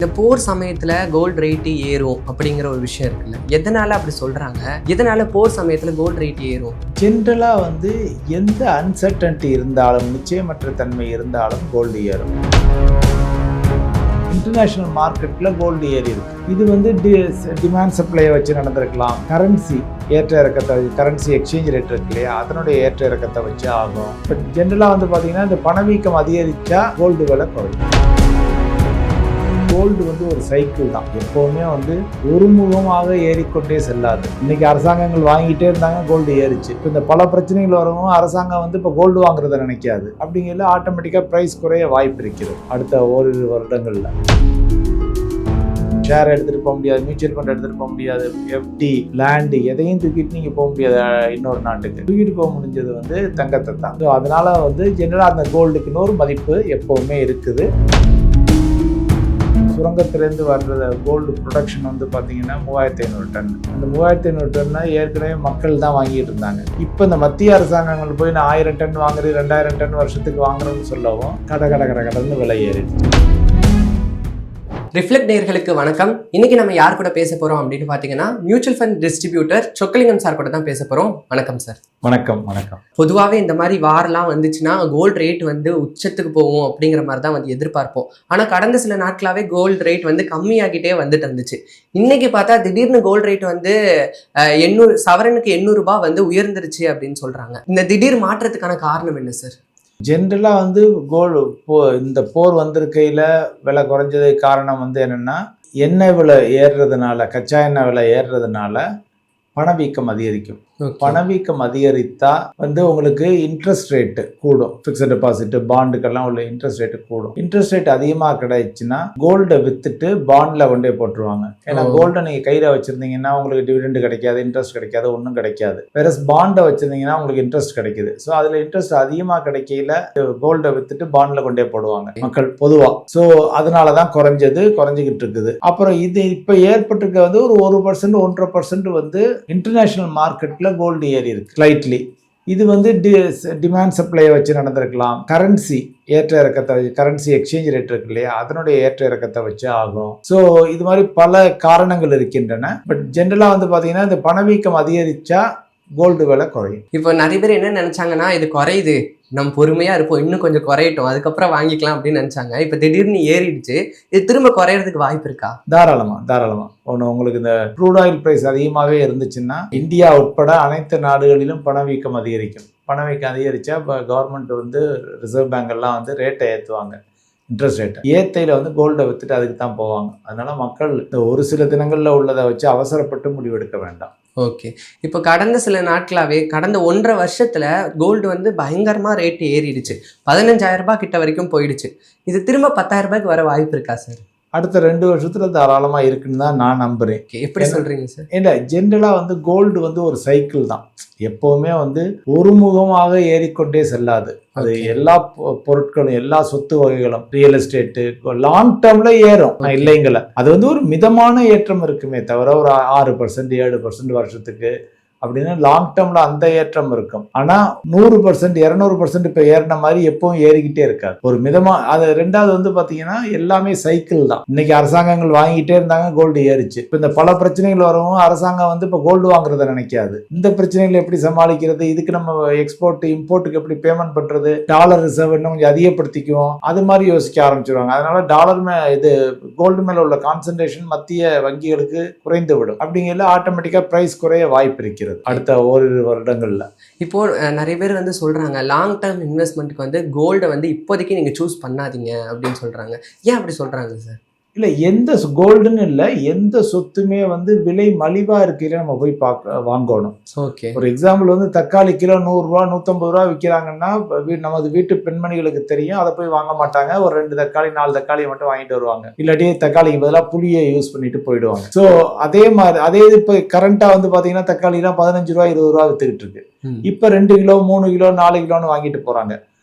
இந்த போர் சமயத்துல gold rate ஏறும் அப்படிங்கிற ஒரு விஷயம் இருக்குல்ல, எதனால அப்படி சொல்றாங்க? எதனால போர் சமயத்துல கோல்டு ரேட் ஏறும்? ஜென்ரலா எந்த அன்சர்டன்டி இருந்தாலும், நிச்சயமற்ற தன்மை இருந்தாலும் கோல்டு ஏறும். இன்டர்நேஷனல் மார்க்கெட்டில் கோல்டு ஏறி இருக்கு. இது டிமாண்ட் சப்ளையை வச்சு நடந்திருக்கலாம். கரன்சி ஏற்ற இறக்கத்தை, கரன்சி எக்ஸ்சேஞ்ச் ரேட் இருக்கு இல்லையா, அதனுடைய ஏற்ற இறக்கத்தை வச்சு ஆகும். பட் ஜென்ரலாக பார்த்தீங்கன்னா இந்த பணவீக்கம் அதிகரித்தா கோல்டு விலை குறையும். கோல்டு ஒரு சைக்கிள் தான். எப்போவுமே ஒருமுகமாக ஏறிக்கொண்டே செல்லாது. இன்னைக்கு அரசாங்கங்கள் வாங்கிட்டே இருந்தாங்க, கோல்டு ஏறிச்சு. இப்போ இந்த பல பிரச்சனைகள் வரவும் அரசாங்கம் இப்போ கோல்டு வாங்குறத நினைக்காது. அப்படிங்கிறத ஆட்டோமேட்டிக்காக ப்ரைஸ் குறைய வாய்ப்பு இருக்கிறது அடுத்த ஓரிரு வருடங்களில். ஷேர் எடுத்துகிட்டு போக முடியாது, மியூச்சுவல் ஃபண்ட் எடுத்துகிட்டு போக முடியாது, எஃப்டி, லேண்டு எதையும் தூக்கிட்டு நீங்கள் போக முடியாது. இன்னொரு நாட்டுக்கு தூக்கிட்டு போக முடிஞ்சது தங்கத்தை தான். ஸோ அதனால ஜென்ரலாக அந்த கோல்டுக்கு இன்னொரு மதிப்பு எப்போவுமே இருக்குது. சுரங்கத்திலேருந்து வர்ற கோல்டு ப்ரொடக்ஷன் பார்த்தீங்கன்னா 3500 டன். அந்த 3500 டன்னா ஏற்கனவே மக்கள் தான் வாங்கிட்டு இருந்தாங்க. இப்போ இந்த மத்திய அரசாங்கங்கள் போய் நான் 1000 டன் வாங்குறது, 2000 டன் வருஷத்துக்கு வாங்குறோம்னு சொல்லவும் கடந்து விலை ஏறிடுச்சு. ரிஃப்ளெக்ட் நேயர்களுக்கு வணக்கம். இன்னைக்கு நம்ம யார் கூட பேச போறோம் அப்படின்னு பாத்தீங்கன்னா, mutual fund distributor Chockalingam sir கூட தான் பேச போறோம். வணக்கம் சார். வணக்கம். வணக்கம். பொதுவாகவே இந்த மாதிரி வாரெல்லாம் வந்துச்சுன்னா கோல்டு ரேட் உச்சத்துக்கு போகும் அப்படிங்கிற மாதிரி தான் எதிர்பார்ப்போம். ஆனால் கடந்த சில நாட்களாகவே கோல்டு ரேட் கம்மியாகிட்டே வந்துட்டு இருந்துச்சு. இன்னைக்கு பார்த்தா திடீர்னு கோல்டு ரேட் 800 சவரனுக்கு 800 ரூபாய் உயர்ந்துருச்சு அப்படின்னு சொல்றாங்க. இந்த திடீர் மாற்றத்துக்கான காரணம் என்ன சார்? ஜென்ரலாக கோல்டு இந்த போர் வந்திருக்கையில் விலை குறைஞ்சதுக்கு காரணம் என்னென்னா, எண்ணெய் விலை ஏறுறதுனால, கச்சா எண்ணெய் விலை ஏறுறதுனால பணவீக்கம் அதிகரிக்கும். பணவீக்கம் அதிகரித்தா உங்களுக்கு இன்ட்ரெஸ்ட் ரேட்டு கூடும். ஃபிக்ஸட் டெபாசிட், பாண்டுக்கெல்லாம் உள்ள இன்ட்ரெஸ்ட் ரேட்டு கூடும். இன்ட்ரெஸ்ட் ரேட் அதிகமாக கிடைச்சுன்னா கோல்டை வித்துட்டு பாண்டில் கொண்டே போட்டுருவாங்க. ஏன்னா கோல்டை நீங்கள் கையில் வச்சுருந்தீங்கன்னா உங்களுக்கு டிவிடெண்ட் கிடைக்காது, இன்ட்ரெஸ்ட் கிடைக்காது, ஒன்றும் கிடைக்காது. வேற பாண்டை வச்சுருந்தீங்கன்னா உங்களுக்கு இன்ட்ரெஸ்ட் கிடைக்குது. ஸோ அதில் இன்ட்ரெஸ்ட் அதிகமாக கிடைக்கையில் கோல்டை வித்துட்டு பாண்டில் கொண்டே போடுவாங்க மக்கள் பொதுவாக. ஸோ அதனால தான் குறைஞ்சிக்கிட்டு இருக்குது. அப்புறம் இது இப்போ ஏற்பட்டிருக்க ஒரு 1% 1.5% இன்டர்நேஷனல் மார்க்கெட்டில் கோல்டு ஏறி இருக்கு ஸ்லைட்லி. இது டிமாண்ட் சப்ளையை வச்சு நடந்திருக்கலாம். கரன்சி ஏற்ற இறக்கத்தை வச்சு, கரன்சி எக்ஸ்சேஞ்ச் ரேட் இருக்கு இல்லையா, அதனுடைய ஏற்ற இறக்கத்தை வச்சு ஆகும். ஸோ இது மாதிரி பல காரணங்கள் இருக்கின்றன. பட் ஜென்ரலாக பார்த்தீங்கன்னா இந்த பணவீக்கம் அதிகரிச்சா கோல்டு விலை குறையும். இப்போ நிறைய பேர் என்ன நினைச்சாங்கன்னா, இது குறையுது, நம்ம பொறுமையா இருப்போம், இன்னும் கொஞ்சம் குறையட்டும், அதுக்கப்புறம் வாங்கிக்கலாம் அப்படின்னு நினைச்சாங்க. இப்போ திடீர்னு ஏறிடுச்சு, இது திரும்ப குறையறதுக்கு வாய்ப்பு இருக்கா? தாராளமா. உங்களுக்கு இந்த க்ரூட் ஆயில் பிரைஸ் அதிகமாகவே இருந்துச்சுன்னா இந்தியா உட்பட அனைத்து நாடுகளிலும் பணவீக்கம் அதிகரிக்கும். பணவீக்கம் அதிகரிச்சா இப்போ கவர்மெண்ட் ரிசர்வ் பேங்க் எல்லாம் ரேட்டை ஏற்றுவாங்க. இன்ட்ரெஸ்ட் ரேட் ஏத்தையில் கோல்டை வித்துட்டு அதுக்கு தான் போவாங்க. அதனால மக்கள் இந்த ஒரு சில தினங்களில் உள்ளதை வச்சு அவசரப்பட்டு முடிவெடுக்க வேண்டாம். ஓகே. இப்போ கடந்த சில நாட்களாகவே, கடந்த 1.5 வருஷத்துல கோல்டு பயங்கரமா ரேட் ஏறிடுச்சு. 15,000 ரூபாய் கிட்ட வரைக்கும் போயிடுச்சு. இது திரும்ப 10,000 ரூபாய்க்கு வர வாய்ப்பு இருக்கா சார்? அடுத்த 2 வருஷத்துல தாராளமாக இருக்குன்னு தான் நான் நம்புறேன். எப்படி சொல்றீங்க சார்? இல்லை, ஜென்ரலாக கோல்டு ஒரு சைக்கிள் தான். எப்போவுமே ஒருமுகமாக ஏறிக்கொண்டே செல்லாது. அது எல்லா பொருட்களும், எல்லா சொத்து வகைகளும், ரியல் எஸ்டேட்டு லாங் டேர்ம்ல ஏறும் இல்லைங்கள. அது ஒரு மிதமான ஏற்றம் இருக்குமே தவிர ஒரு 6% 7% வருஷத்துக்கு அப்படின்னா லாங் டேர்ம்ல அந்த ஏற்றம் இருக்கும். ஆனா 100% 200% இப்ப ஏறின மாதிரி எப்பவும் ஏறிக்கிட்டே இருக்காது. ஒரு மிதமா. அது ரெண்டாவது பாத்தீங்கன்னா எல்லாமே சைக்கிள் தான். இன்னைக்கு அரசாங்கங்கள் வாங்கிட்டே இருந்தாங்க, கோல்டு ஏறிச்சு. இப்ப இந்த பல பிரச்சனைகள் வரவும் அரசாங்கம் இப்ப கோல்டு வாங்குறத நினைக்காது. இந்த பிரச்சனைகளை எப்படி சமாளிக்கிறது, இதுக்கு நம்ம எக்ஸ்போர்ட் இம்போர்ட்டுக்கு எப்படி பேமெண்ட் பண்றது, டாலர் ரிசர்வ் இன்னும் கொஞ்சம் அதிகப்படுத்திக்குவோம், அது மாதிரி யோசிக்க ஆரம்பிச்சிருவாங்க. அதனால கோல்டு மேல உள்ள கான்சன்ட்ரேஷன் மத்திய வங்கிகளுக்கு குறைந்து விடும். அப்படிங்கிறதுல ஆட்டோமேட்டிக்கா பிரைஸ் குறைய வாய்ப்பு இருக்கிறது அடுத்த ஓரிரு வருடங்கள்ல. இப்போ நிறைய பேர் சொல்றாங்க, லாங் டேர்ம் இன்வெஸ்ட்மெண்ட்டுக்கு கோல்டை இப்போதைக்கு நீங்க சூஸ் பண்ணாதீங்க அப்படின்னு சொல்றாங்க. ஏன் அப்படி சொல்றாங்க சார்? இல்லை, எந்த கோல்டுன்னு இல்லை, எந்த சொத்துமே விலை மலிவாக இருக்கையில நம்ம போய் வாங்கணும். ஓகே. ஒரு எக்ஸாம்பிள் தக்காளி கிலோ 100 ரூபா 150 ரூபா விற்கிறாங்கன்னா நமது வீட்டு பெண்மணிகளுக்கு தெரியும், அதை போய் வாங்க மாட்டாங்க. ஒரு 2 தக்காளி 4 தக்காளியை மட்டும் வாங்கிட்டு வருவாங்க. இல்லாட்டி தக்காளிக்கு பதிலாக புளியை யூஸ் பண்ணிட்டு போயிடுவாங்க. ஸோ அதே மாதிரி இப்போ கரண்டா பார்த்தீங்கன்னா தக்காளிலாம் 15 ரூபா 20 ரூபா வித்துக்கிட்டு இருக்கு. இப்போ 2 கிலோ 3 கிலோ 4 கிலோன்னு வாங்கிட்டு போறாங்க.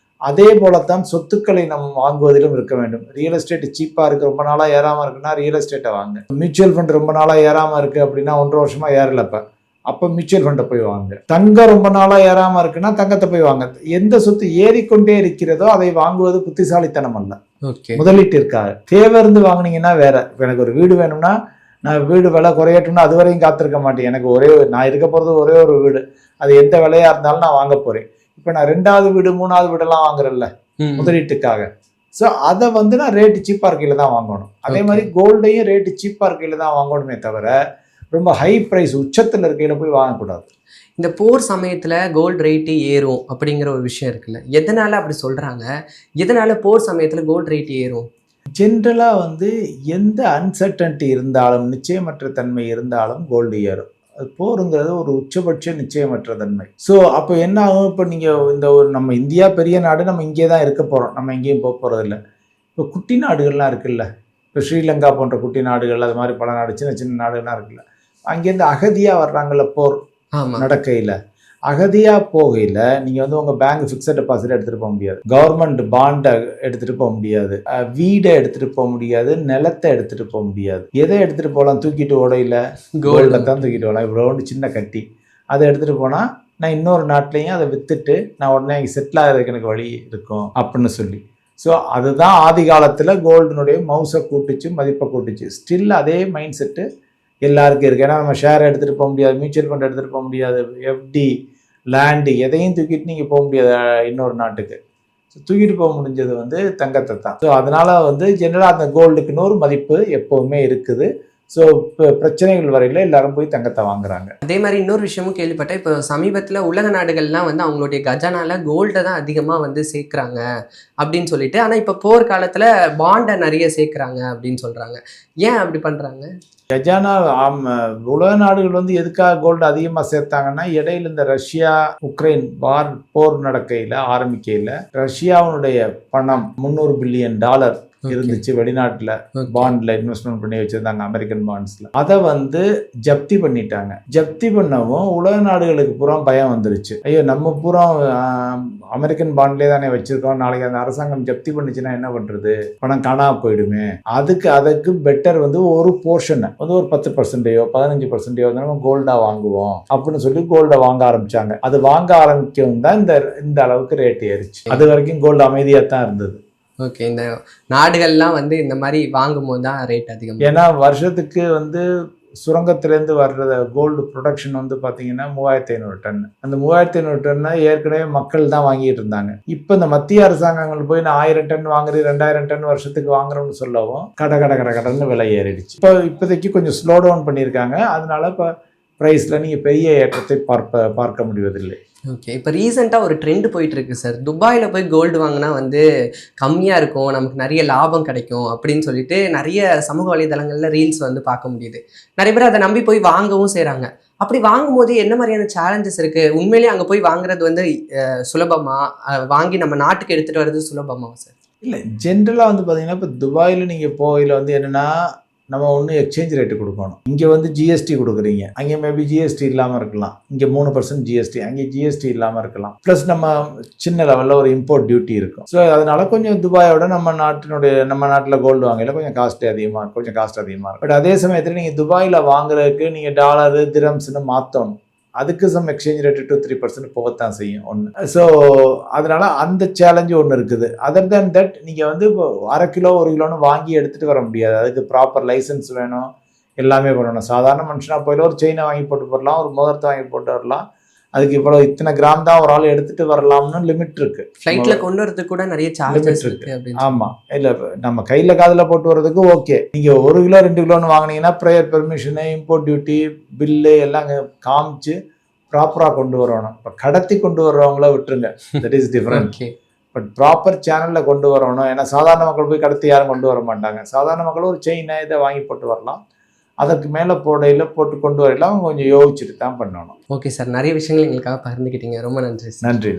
அதே போலத்தான் சொத்துக்களை நம்ம வாங்குவதிலும் இருக்க வேண்டும். ரியல் எஸ்டேட் சீப்பா இருக்கு, ரொம்ப நாளா ஏறாம இருக்குன்னா ரியல் எஸ்டேட்டை வாங்க. மியூச்சுவல் ஃபண்ட் ரொம்ப நாளா ஏறாம இருக்கு அப்படின்னா 1.5 வருஷமா ஏறலப்ப, அப்போ மியூச்சுவல் ஃபண்டை போய் வாங்க. தங்கம் ரொம்ப நாளாக ஏறாமல் இருக்குன்னா தங்கத்தை போய் வாங்க. எந்த சொத்து ஏறிக்கொண்டே இருக்கிறதோ அதை வாங்குவது புத்திசாலித்தனம் அல்ல, முதலீட்டிற்காக. தேவை இருந்து வாங்கினீங்கன்னா வேற. இப்போ எனக்கு ஒரு வீடு வேணும்னா நான் வீடு விலை குறையட்டும்னா அது வரையும் காத்திருக்க மாட்டேன். எனக்கு நான் இருக்க போகிறது ஒரே ஒரு வீடு, அது எந்த விலையாக இருந்தாலும் நான் வாங்க போகிறேன். இப்போ நான் 2வது வீடு 3வது வீடெல்லாம் வாங்குறேன்ல முதலீட்டுக்காக. ஸோ அதை நான் ரேட்டு சீப்பாக இருக்கையில் தான் வாங்கணும். அதே மாதிரி கோல்டையும் ரேட்டு சீப்பாக இருக்கையில் தான் வாங்கணுமே தவிர ரொம்ப ஹை ப்ரைஸ் உச்சத்தில் இருக்கையில் போய் வாங்கக்கூடாது. இந்த போர் சமயத்தில் கோல்டு ரேட்டு ஏறும் அப்படிங்கிற ஒரு விஷயம் இருக்குல்ல, எதனால் அப்படி சொல்கிறாங்க? எதனால் போர் சமயத்தில் கோல்டு ரேட்டு ஏறும்? ஜென்ரலாக எந்த அன்சர்டன்ட்டி இருந்தாலும், நிச்சயமற்ற தன்மை இருந்தாலும் கோல்டு ஏறும். அது போருங்கிறது ஒரு உச்சபட்ச நிச்சயமற்ற தன்மை. ஸோ அப்போ என்ன ஆகும்? இப்போ நீங்கள் இந்த நம்ம இந்தியா பெரிய நாடு, நம்ம இங்கே தான் இருக்க போகிறோம், நம்ம எங்கேயும் போக போகிறதில்ல. இப்போ குட்டி நாடுகள்லாம் இருக்குல்ல, இப்போ ஸ்ரீலங்கா போன்ற குட்டி நாடுகள், அது மாதிரி பல நாடு, சின்ன சின்ன நாடுகள்லாம் இருக்குல்ல, அங்கேருந்து அகதியாக வர்றாங்கல்ல போர் நடக்கையில். அகதியாக போகையில் நீங்கள் உங்கள் பேங்க் ஃபிக்ஸட் டெபாசிட் எடுத்துகிட்டு போக முடியாது, கவர்மெண்ட் பாண்டை எடுத்துகிட்டு போக முடியாது, வீடை எடுத்துகிட்டு போக முடியாது, நிலத்தை எடுத்துகிட்டு போக முடியாது. எதை எடுத்துகிட்டு போகலாம்? தூக்கிட்டு ஓடையில் கோல்டை தான் தூக்கிட்டு போகலாம். இவ்வளோ சின்ன கட்டி அதை எடுத்துகிட்டு போனால் நான் இன்னொரு நாட்டிலையும் அதை விற்றுட்டு நான் உடனே இங்கே செட்டில் ஆகிறதுக்கு எனக்கு வழி இருக்கும் அப்படின்னு சொல்லி. ஸோ அதுதான் ஆதி காலத்தில் கோல்டுனுடைய மவுஸை கூட்டுச்சு, மதிப்பை கூட்டுச்சு. ஸ்டில் அதே மைண்ட் செட்டு எல்லாருக்கும் இருக்குது. ஏன்னா நம்ம ஷேர் எடுத்துகிட்டு போக முடியாது, மியூச்சுவல் ஃபண்ட் எடுத்துகிட்டு போக முடியாது, எஃப்டி, லேண்டு எதையும் தூக்கிட்டு நீங்கள் போக முடியாது இன்னொரு நாட்டுக்கு. ஸோ தூக்கிட்டு போக முடிஞ்சது தங்கத்தை தான். ஸோ அதனால் ஜென்ரலாக அந்த கோல்டுக்குன்னு ஒரு மதிப்பு எப்போவுமே இருக்குது. ஸோ இப்போ பிரச்சனைகள் வரையில் எல்லாரும் போய் தங்கத்தை வாங்குறாங்க. அதே மாதிரி இன்னொரு விஷயமும் கேள்விப்பட்டேன். இப்போ சமீபத்தில் உலக நாடுகள்லாம் அவங்களுடைய கஜானால கோல்டை தான் அதிகமாக சேர்க்குறாங்க அப்படின்னு சொல்லிட்டு, ஆனால் இப்போ போர் காலத்தில் பாண்டை நிறைய சேர்க்குறாங்க அப்படின்னு சொல்கிறாங்க. ஏன் அப்படி பண்ணுறாங்க? கஜானா உலக நாடுகள் எதுக்காக கோல்டு அதிகமாக சேர்த்தாங்கன்னா, இடையில இந்த ரஷ்யா உக்ரைன் போர் நடக்கையில் ஆரம்பிக்கையில் ரஷ்யாவுடைய பணம் $300 பில்லியன் இருந்துச்சு வெளிநாட்டில், பாண்ட்ல இன்வெஸ்ட்மெண்ட் பண்ணி வச்சிருந்தாங்க, அமெரிக்கன் பாண்ட்ஸ்ல. அதை ஜப்தி பண்ணிட்டாங்க. ஜப்தி பண்ணவும் உலக நாடுகளுக்கு பூரா பயம் வந்துருச்சு. ஐயோ நம்ம பூரா அமெரிக்கன் பாண்ட்லேயே தானே வச்சிருக்கோம், நாளைக்கு அந்த அரசாங்கம் ஜப்தி பண்ணிச்சுன்னா என்ன பண்றது, பணம் காணாம போயிடுமே. அதுக்கு பெட்டர் ஒரு போர்ஷனை ஒரு 10%, 15% நம்ம கோல்டா வாங்குவோம் அப்படின்னு சொல்லி கோல்டை வாங்க ஆரம்பிச்சாங்க. அது வாங்க ஆரம்பிக்கவும் தான் இந்த அளவுக்கு ரேட் ஏறிச்சு. அது வரைக்கும் கோல்டு அமைதியா தான் இருந்தது. ஓகே, இந்த நாடுகள்லாம் இந்த மாதிரி வாங்கும்போது தான் ரேட் அதிகம். ஏன்னா வருஷத்துக்கு சுரங்கத்திலேருந்து வர்ற கோல்டு ப்ரொடக்ஷன் பார்த்தீங்கன்னா 3500 டன். அந்த 3500 டன்னை ஏற்கனவே மக்கள் தான் வாங்கிட்டு இருந்தாங்க. இப்போ இந்த மத்திய அரசாங்கங்கள் போய் நான் 1000 டன் வாங்குறேன், 2000 டன் வருஷத்துக்கு வாங்குறோம்னு சொல்லவும் கடன்னு விலை ஏறிடுச்சு. இப்போதைக்கு கொஞ்சம் ஸ்லோ டவுன் பண்ணியிருக்காங்க. அதனால இப்போ ப்ரைஸில் நீங்கள் பெரிய ஏற்றத்தை பார்க்க முடிவதில்லை. ஓகே, இப்போ ரீசெண்டாக ஒரு ட்ரெண்ட் போயிட்டு இருக்கு சார். துபாயில் போய் கோல்டு வாங்கினா கம்மியாக இருக்கும், நமக்கு நிறைய லாபம் கிடைக்கும் அப்படின்னு சொல்லிட்டு நிறைய சமூக வலைதளங்களில் ரீல்ஸ் பார்க்க முடியுது. நிறைய பேர் அதை நம்பி போய் வாங்கவும் செய்கிறாங்க. அப்படி வாங்கும்போது என்ன மாதிரியான சேலஞ்சஸ் இருக்குது? உண்மையிலேயே அங்கே போய் வாங்குறது சுலபமா, வாங்கி நம்ம நாட்டுக்கு எடுத்துகிட்டு வர்றது சுலபமா சார்? இல்லை, ஜென்ரலாக பார்த்தீங்கன்னா இப்போ துபாயில் நீங்கள் போகையில் என்னென்னா, நம்ம ஒன்று எக்ஸ்சேஞ்ச் ரேட்டு கொடுக்கணும். இங்கே ஜிஎஸ்டி கொடுக்குறீங்க, அங்கே மேபி ஜிஎஸ்டி இல்லாமல் இருக்கலாம். இங்கே 3% ஜிஎஸ்டி, அங்கே ஜிஎஸ்டி இல்லாமல் இருக்கலாம். ப்ளஸ் நம்ம சின்ன லெவலில் ஒரு இம்போர்ட் டியூட்டி இருக்கும். ஸோ அதனால கொஞ்சம் துபாயோட நம்ம நாட்டில் கோல்டு வாங்கல கொஞ்சம் காஸ்ட் அதிகமாக இருக்கும். பட் அதே சமயத்தில் நீங்கள் துபாயில் வாங்குறதுக்கு நீங்கள் டாலரு திரம்ஸ்னு மாற்றணும். அதுக்கு சம் எக்ஸ்சேஞ்ச் ரேட்டு 2-3% போகத்தான் செய்யும் ஒன்று. ஸோ அதனால அந்த சேலஞ்சு ஒன்று இருக்குது. அதர் தேன் தட் நீங்கள் இப்போ 1/2 கிலோ 1 கிலோன்னு வாங்கி எடுத்துகிட்டு வர முடியாது. அதுக்கு ப்ராப்பர் லைசன்ஸ் வேணும், எல்லாமே பண்ணணும். சாதாரண மனுஷனாக போயில ஒரு செயினை வாங்கி போட்டு வரலாம், ஒரு மோதிரத்தை வாங்கி போட்டு வரலாம். அதுக்கு இப்போ இத்தனை கிராம் தான் ஒரு ஆள் எடுத்துட்டு வரலாம்னு லிமிட் இருக்கு. ஃப்ளைட்ல கொண்டு வரதுக்கு கூட நிறைய சார்ஜஸ் இருக்கு. ஆமா, இல்ல நம்ம கையில காதுல போட்டு வர்றதுக்கு ஓகே. நீங்க 1 கிலோ 2 கிலோன்னு வாங்கினீங்கன்னா prior permission, import duty, bill எல்லாம் காமிச்சு ப்ராப்பரா கொண்டு வரணும். இப்போ கடத்தி கொண்டு வர்றவங்கள விட்டுருங்க, that is different. But proper சேனல்ல கொண்டு வரணும். ஏன்னா சாதாரண மக்கள் போய் கடத்தி யாரும் கொண்டு வர மாட்டாங்க. சாதாரண மக்கள் ஒரு செயினை இதை வாங்கி போட்டு வரலாம். அதற்கு மேலே போட்டு கொண்டு வரலாம், கொஞ்சம் யோசிச்சுட்டு தான் பண்ணணும். ஓகே சார், நிறைய விஷயங்கள் எங்களுக்காக பகிர்ந்துக்கிட்டீங்க. ரொம்ப நன்றி. நன்றி.